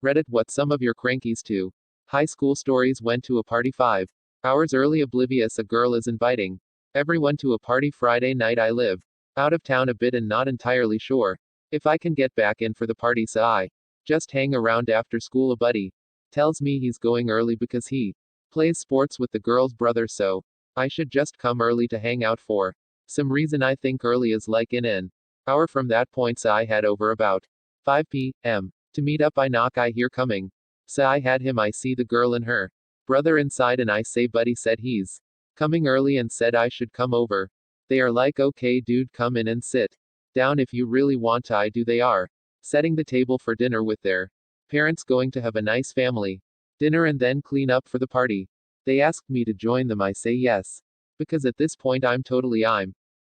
Reddit, what some of your crankies to. High school stories, went to a party 5 hours early, oblivious, a girl is inviting everyone to a party Friday night. I live out of town a bit and not entirely sure if I can get back in for the party, so I just hang around after school. A buddy tells me he's going early because he plays sports with the girl's brother, so I should just come early to hang out for some reason. I think early is like in an hour from that point, so I head over about 5 p.m. to meet up. I knock, I hear coming, so I had him. I see the girl and her brother inside, and I say, buddy said he's coming early and said I should come over. They are like, okay dude, come in and sit down if you really want to. I do. They are setting the table for dinner with their parents, going to have a nice family dinner and then clean up for the party. They asked me to join them. I say yes, because at this point I'm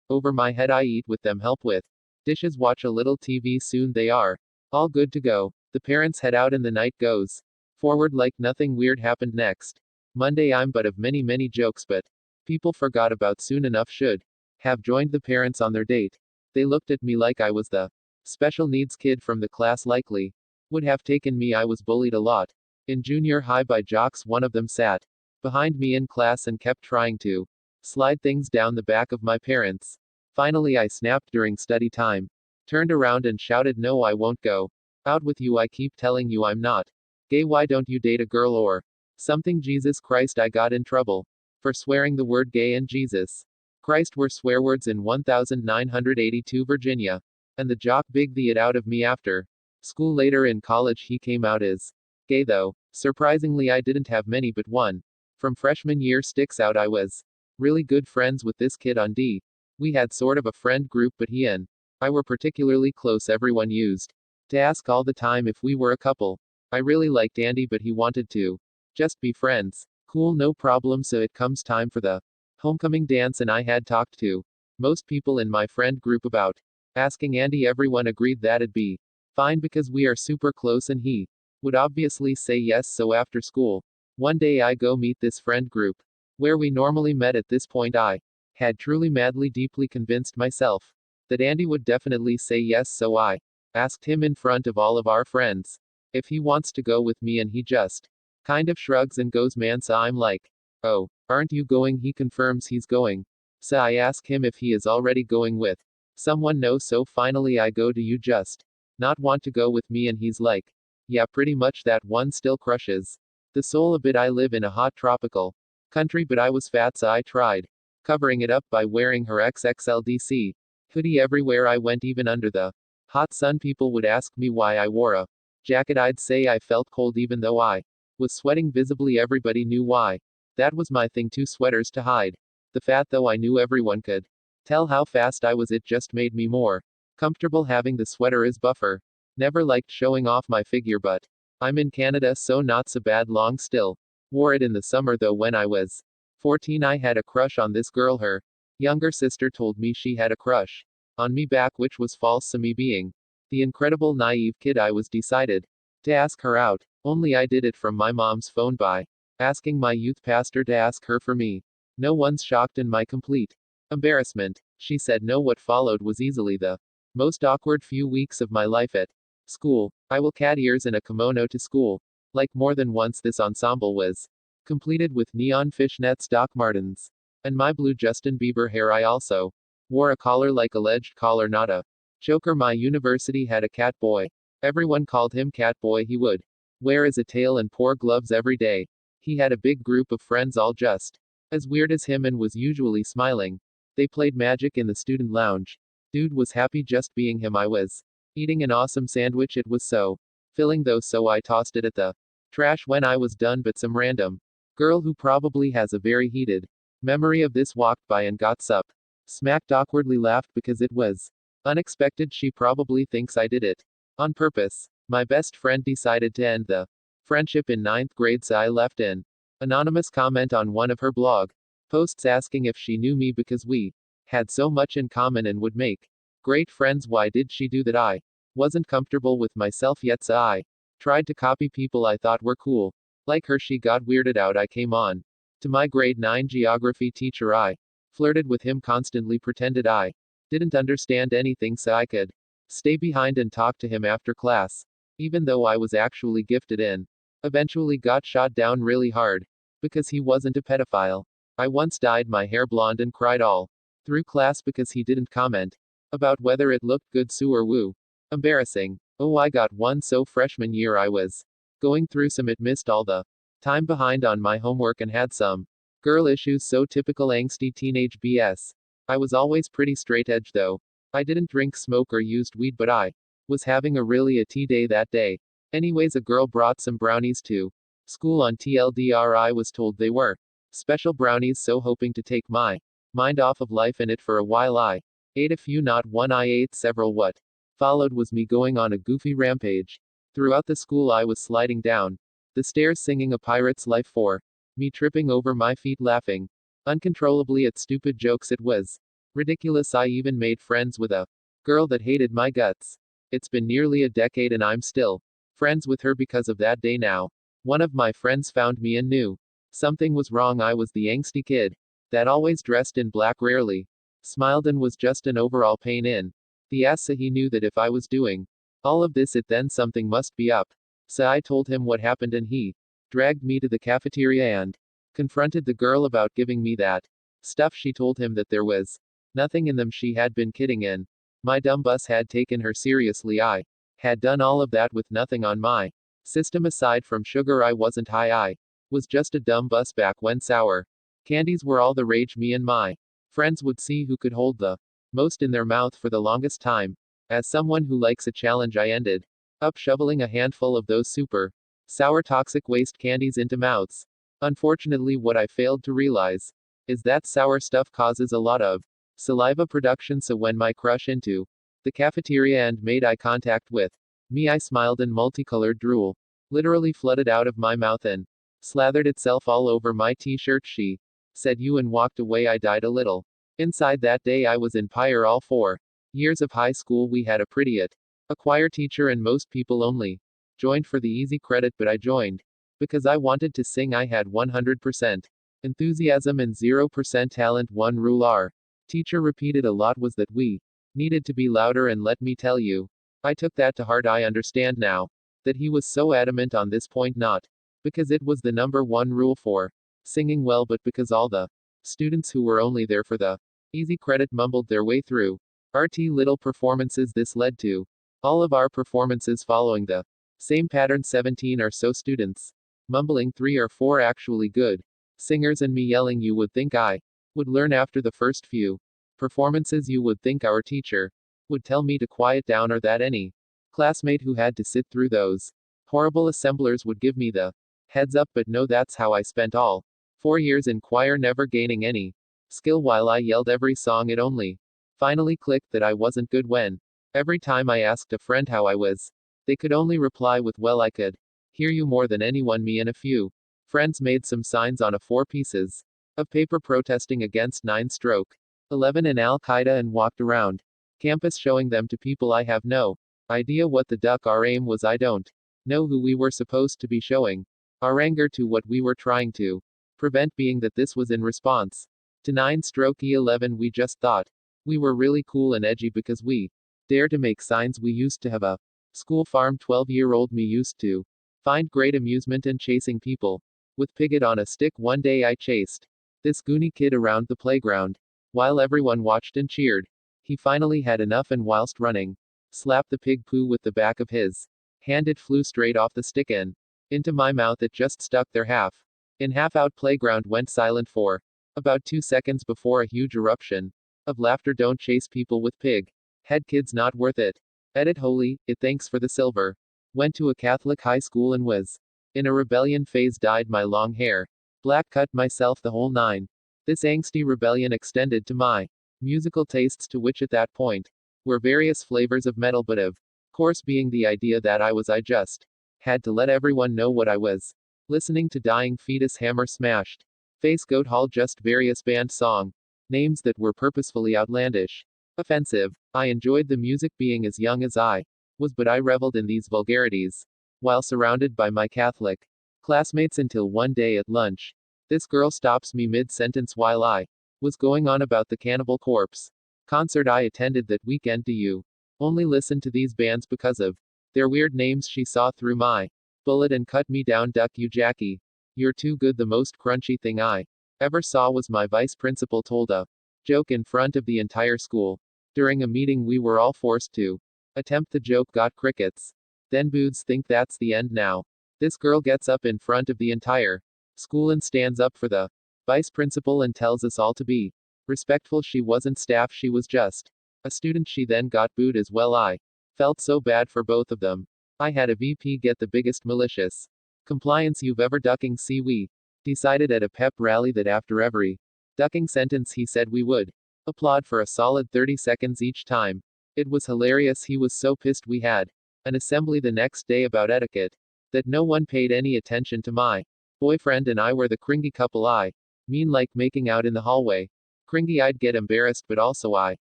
over my head. I eat with them, help with dishes, watch a little TV. Soon they are all good to go. The parents head out and the night goes forward like nothing weird happened. Next Monday, I'm but of many jokes, but people forgot about. Soon enough should have joined the parents on their date. They looked at me like I was the special needs kid from the class, likely would have taken me. I was bullied a lot in junior high by jocks. One of them sat behind me in class and kept trying to slide things down the back of my parents. Finally, I snapped during study time, turned around and shouted, no, I won't go out with you. I keep telling you I'm not gay. Why don't you date a girl or something? Jesus Christ, I got in trouble for swearing the word gay and Jesus Christ were swear words in 1982 Virginia. And the jock bigged the it out of me after school. Later in college he came out as gay, though surprisingly I didn't have many, but one from freshman year sticks out. I was really good friends with this kid on D. We had sort of a friend group, but he and I were particularly close. Everyone used to ask all the time if we were a couple. I really liked Andy, but he wanted to just be friends. Cool, no problem. So it comes time for the homecoming dance, and I had talked to most people in my friend group about asking Andy. Everyone agreed that'd be fine because we are super close and he would obviously say yes. So after school, one day I go meet this friend group where we normally met. At this point I had truly madly deeply convinced myself that Andy would definitely say yes, so I asked him in front of all of our friends if he wants to go with me, and he just kind of shrugs and goes, man. So I'm like, oh, aren't you going? He confirms he's going. So I ask him if he is already going with someone. No. So finally I go, do you just not want to go with me? And he's like, yeah, pretty much. That one still crushes the soul a bit. I live in a hot tropical country, but I was fat, so I tried covering it up by wearing her XXL DC hoodie everywhere I went, even under the hot sun. People would ask me why I wore a jacket. I'd say I felt cold even though I was sweating visibly. Everybody knew why. That was my thing too, sweaters to hide the fat, though I knew everyone could tell how fast I was. It just made me more comfortable having the sweater as buffer. Never liked showing off my figure, but I'm in Canada, so not so bad. Long still wore it in the summer though. When I was 14, I had a crush on this girl. Her younger sister told me she had a crush on me back, which was false, so me being the incredible naive kid I was, decided to ask her out. Only I did it from my mom's phone by asking my youth pastor to ask her for me. No one's shocked in my complete embarrassment. She said no. What followed was easily the most awkward few weeks of my life at school. I will cat ears and a kimono to school. Like more than once, this ensemble was completed with neon fishnets, Doc Martens, and my blue Justin Bieber hair. I also wore a collar, like alleged collar, not a choker. My university had a cat boy. Everyone called him Cat Boy. He would wear as a tail and pour gloves every day. He had a big group of friends, all just as weird as him, and was usually smiling. They played Magic in the student lounge. Dude was happy just being him. I was eating an awesome sandwich. It was so filling though, so I tossed it at the trash when I was done, but some random girl who probably has a very heated memory of this walked by and got sup smacked, awkwardly laughed because it was unexpected. She probably thinks I did it on purpose. My best friend decided to end the friendship in 9th grade, so I left an anonymous comment on one of her blog posts asking if she knew me because we had so much in common and would make great friends. Why did she do that? I wasn't comfortable with myself yet, so I tried to copy people I thought were cool. Like her. She got weirded out. I came on to my grade 9 geography teacher. I flirted with him constantly, pretended I didn't understand anything so I could stay behind and talk to him after class. even though I was actually gifted in. Eventually got shot down really hard. Because he wasn't a pedophile. I once dyed my hair blonde and cried all through class because he didn't comment about whether it looked good sue or woo. Embarrassing. Oh, I got one so freshman year I was going through some it missed all the time behind on my homework and had some girl issues, so typical angsty teenage BS. I was always pretty straight edge though. I didn't drink, smoke or used weed, but I was having a really a tea day that day. Anyways, a girl brought some brownies to school on TLDR. I was told they were special brownies, so hoping to take my mind off of life in it for a while, I ate a few, not one, I ate several. What followed was me going on a goofy rampage. Throughout the school I was sliding down the stairs singing A Pirate's Life for me, tripping over my feet, laughing uncontrollably at stupid jokes. It was ridiculous. I even made friends with a girl that hated my guts. It's been nearly a decade and I'm still friends with her because of that day now. One of my friends found me and knew something was wrong. I was the angsty kid that always dressed in black, rarely smiled, and was just an overall pain in the ass. So he knew that if I was doing all of this, it then something must be up. So I told him what happened and he dragged me to the cafeteria and confronted the girl about giving me that stuff. She told him that there was nothing in them. She had been kidding, and my dumb bus had taken her seriously. I had done all of that with nothing on my system aside from sugar. I wasn't high. I was just a dumb bus back when sour candies were all the rage. Me and my friends would see who could hold the most in their mouth for the longest time. As someone who likes a challenge, I ended up shoveling a handful of those super sour toxic waste candies into mouths. Unfortunately, what I failed to realize is that sour stuff causes a lot of saliva production, so when my crush into the cafeteria and made eye contact with me, I smiled and multicolored drool literally flooded out of my mouth and slathered itself all over my t-shirt. She said you and walked away. I died a little inside that day. I was in pyre all 4 years of high school. We had a pretty a choir teacher and most people only joined for the easy credit, but I joined because I wanted to sing. I had 100% enthusiasm and 0% talent. One rule our teacher repeated a lot was that we needed to be louder, and let me tell you, I took that to heart. I understand now that he was so adamant on this point, not because it was the number one rule for singing well, but because all the students who were only there for the easy credit mumbled their way through RT little performances. This led to all of our performances following the same pattern. 17 or so students mumbling, 3 or 4 actually good singers, and me yelling. You would think I would learn after the first few performances. You would think our teacher would tell me to quiet down, or that any classmate who had to sit through those horrible assemblers would give me the heads up, but no, that's how I spent all 4 years in choir, never gaining any skill while I yelled every song. It only finally clicked that I wasn't good when every time I asked a friend how I was, they could only reply with, well, I could hear you more than anyone. Me and a few friends made some signs on a 4 pieces of paper protesting against 9/11 and Al Qaeda and walked around campus showing them to people. I have no idea what the duck our aim was. I don't know who we were supposed to be showing our anger to. What we were trying to prevent being that this was in response to 9/11. We just thought we were really cool and edgy because we dared to make signs. We used to have a school farm. 12-year-old me used to find great amusement in chasing people with pigot on a stick. One day I chased this goony kid around the playground while everyone watched and cheered. He finally had enough and whilst running, slapped the pig poo with the back of his hand. It flew straight off the stick and into my mouth. It just stuck there. Half in, half out. Playground went silent for about 2 seconds before a huge eruption of laughter. Don't chase people with pig head, kids, not worth it. Edit holy, it. Thanks for the silver. Went to a Catholic high school and was in a rebellion phase. Dyed my long hair black, cut myself, the whole 9. This angsty rebellion extended to my musical tastes, to which at that point were various flavors of metal, but of course being the idea that I just had to let everyone know what I was listening to. Dying fetus, hammer smashed face, goat hall, just various band song names that were purposefully outlandish, offensive. I enjoyed the music being as young as I was, but I reveled in these vulgarities while surrounded by my Catholic classmates until one day at lunch, this girl stops me mid-sentence while I was going on about the Cannibal Corpse concert I attended that weekend. Do you only listen to these bands because of Their weird names she saw through my bullet and cut me down. Duck you Jackie. You're too good. The most crunchy thing I ever saw was my vice principal told a joke in front of the entire school. During a meeting we were all forced to attempt the joke, got crickets. Then booths think that's the end now. This girl gets up in front of the entire school and stands up for the vice principal and tells us all to be respectful. She wasn't staff, she was just a student. She then got booed as well. I felt so bad for both of them. I had a VP get the biggest malicious compliance you've ever ducking. See, we decided at a pep rally that after every ducking sentence he said we would applaud for a solid 30 seconds each time. It was hilarious. He was so pissed. We had an assembly the next day about etiquette that no one paid any attention to my boyfriend and I were the cringy couple. I mean, like making out in the hallway. Cringy. I'd get embarrassed, but also I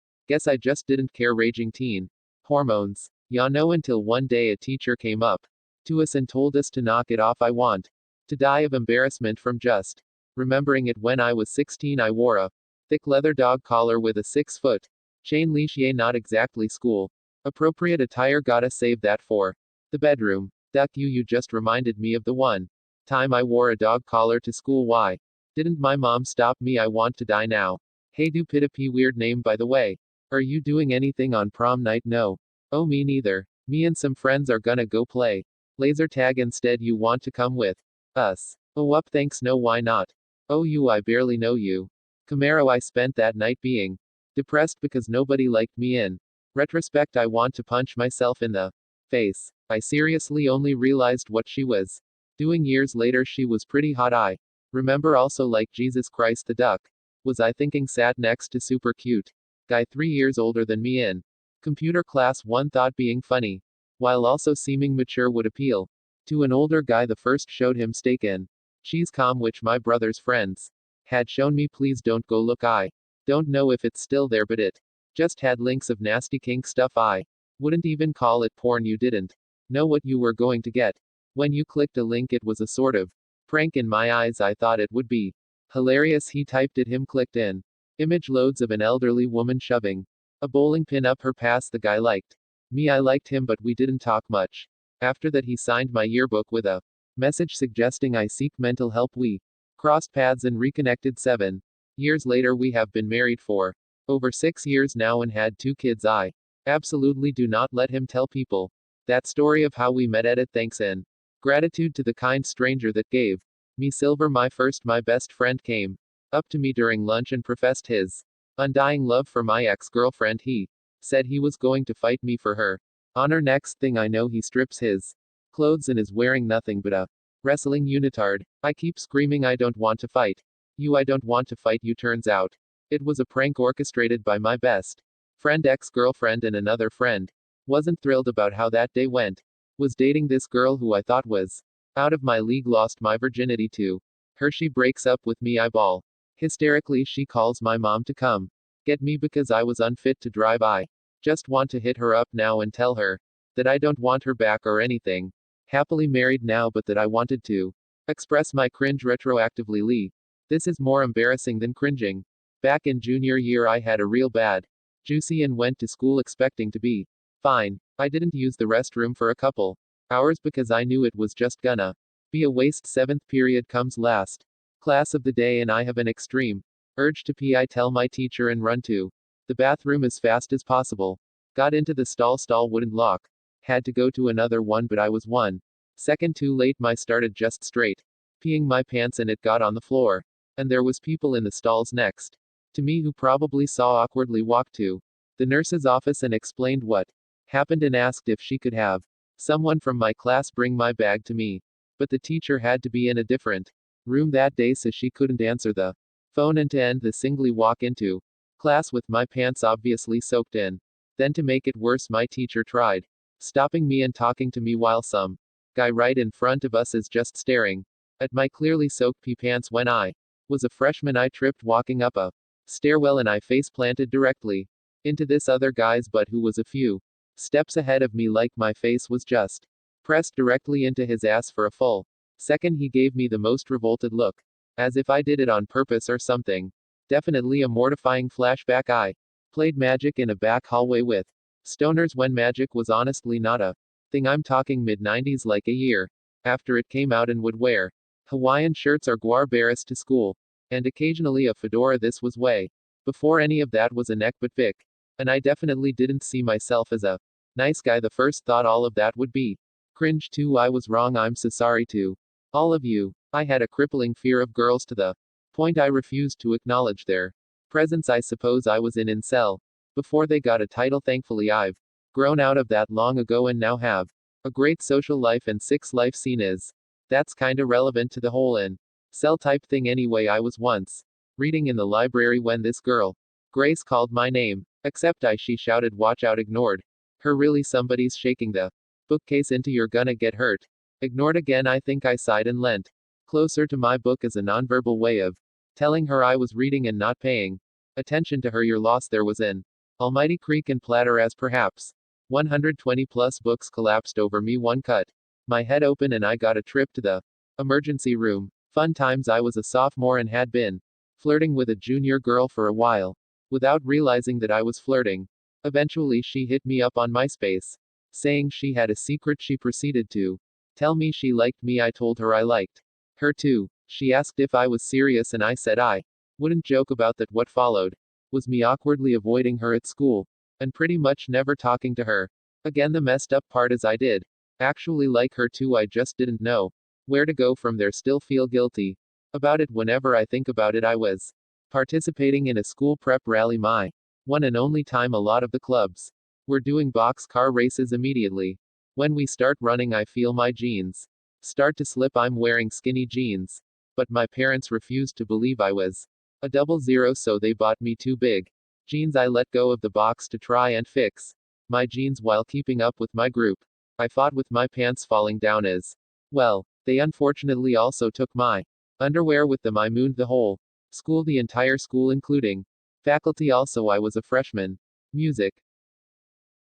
guess I just didn't care. Raging teen hormones. Ya know, until one day a teacher came up to us and told us to knock it off. I want to die of embarrassment from just remembering it. When I was 16 I wore a thick leather dog collar with a 6-foot chain leash. Yeah, not exactly school appropriate attire. Gotta save that for the bedroom. Duck you just reminded me of the one time I wore a dog collar to school. Why didn't my mom stop me? I want to die now. Hey do Pita P, weird name by the way. Are you doing anything on prom night? No. Oh, me neither. Me and some friends are gonna go play laser tag instead. You want to come with us? Oh up, thanks. No, why not? Oh you, I barely know you. Camaro. I spent that night being depressed because nobody liked me. In retrospect I want to punch myself in the face. I seriously only realized what she was doing years later. She was pretty hot. I remember also, like, Jesus Christ, the duck was I thinking sat next to super cute guy 3 years older than me in computer class. One thought being funny while also seeming mature would appeal to an older guy. The first showed him steak and cheese com, which my brother's friends had shown me. Please don't go look. I don't know if it's still there, but it just had links of nasty kink stuff. I wouldn't even call it porn. You didn't know what you were going to get when you clicked a link. It was a sort of prank in my eyes. I thought it would be hilarious. He typed it. Him clicked in. Image loads of an elderly woman shoving a bowling pin up her pass. The guy liked me. I liked him, but we didn't talk much. After that he signed my yearbook with a message suggesting I seek mental help. We crossed paths and reconnected 7 years later. We have been married for over 6 years now and had 2 kids. I absolutely do not let him tell people that story of how we met. Edit. Thanks and gratitude to the kind stranger that gave me silver. My best friend came up to me during lunch and professed his undying love for my ex-girlfriend. He said he was going to fight me for her honor. Next thing I know he strips his clothes and is wearing nothing but a wrestling unitard. I keep screaming, I don't want to fight you. I don't want to fight you. Turns out it was a prank orchestrated by my best friend ex-girlfriend, and another friend wasn't thrilled about how that day went. Was dating this girl who I thought was out of my league. Lost my virginity to her. She breaks up with me. I bawl hysterically. She calls my mom to come get me because I was unfit to drive. I just want to hit her up now and tell her that I don't want her back or anything. Happily married now, but that I wanted to express my cringe retroactively. Lee. This is more embarrassing than cringing. Back in junior year I had a real bad juicy and went to school expecting to be fine. I didn't use the restroom for a couple hours because I knew it was just gonna be a waste. 7th period comes, last class of the day, and I have an extreme urge to pee. I tell my teacher and run to the bathroom as fast as possible. Got into the stall wouldn't lock. Had to go to another one, but I was 1 second too late. My started just straight peeing my pants and it got on the floor. And there was people in the stalls next to me who probably saw awkwardly walked to the nurse's office and explained what happened and asked if she could have someone from my class bring my bag to me. But the teacher had to be in a different room that day, so she couldn't answer the phone, and to end the singly walk into class with my pants obviously soaked in. Then to make it worse, my teacher tried stopping me and talking to me while some guy right in front of us is just staring at my clearly soaked pee pants. When I was a freshman I tripped walking up a stairwell and I face planted directly into this other guy's butt who was a few steps ahead of me. Like my face was just pressed directly into his ass. For a full second he gave me the most revolted look, as if I did it on purpose or something. Definitely a mortifying flashback. I played magic in a back hallway with stoners when magic was honestly not a thing. I'm talking mid-90s, like a year after it came out, and would wear Hawaiian shirts or guarberas to school. And occasionally a fedora. This was way before any of that was a neck but Vic. And I definitely didn't see myself as a nice guy. The first thought all of that would be cringe too. I was wrong. I'm so sorry to all of you. I had a crippling fear of girls to the point I refused to acknowledge their presence. I suppose I was in incel before they got a title. Thankfully I've grown out of that long ago and now have a great social life and 6 life scene is. That's kinda relevant to the whole cell type thing anyway. I was once reading in the library when this girl, Grace, called my name. Except she shouted, "Watch out!" Ignored her. Really, somebody's shaking the bookcase into "You're gonna get hurt." Ignored again. I think I sighed and leant closer to my book as a nonverbal way of telling her I was reading and not paying attention to her. Your loss. There was an almighty creak and platter as perhaps 120 plus books collapsed over me. One cut my head open and I got a trip to the emergency room. Fun times. I was a sophomore and had been flirting with a junior girl for a while without realizing that I was flirting. Eventually she hit me up on MySpace, saying she had a secret. She proceeded to tell me she liked me. I told her I liked her too. She asked if I was serious and I said I wouldn't joke about that. What followed was me awkwardly avoiding her at school and pretty much never talking to her again. The messed up part is I did actually like her too. I just didn't know where to go from there. Still feel guilty about it whenever I think about it. I was participating in a school prep rally, my one and only time. A lot of the clubs were doing box car races. Immediately when we start running, I feel my jeans start to slip. I'm wearing skinny jeans, but my parents refused to believe I was a 00, so they bought me 2 big jeans. I let go of the box to try and fix my jeans while keeping up with my group. I fought with my pants falling down as well. They unfortunately also took my underwear with them. I mooned the whole school, the entire school, including faculty. Also, I was a freshman. Music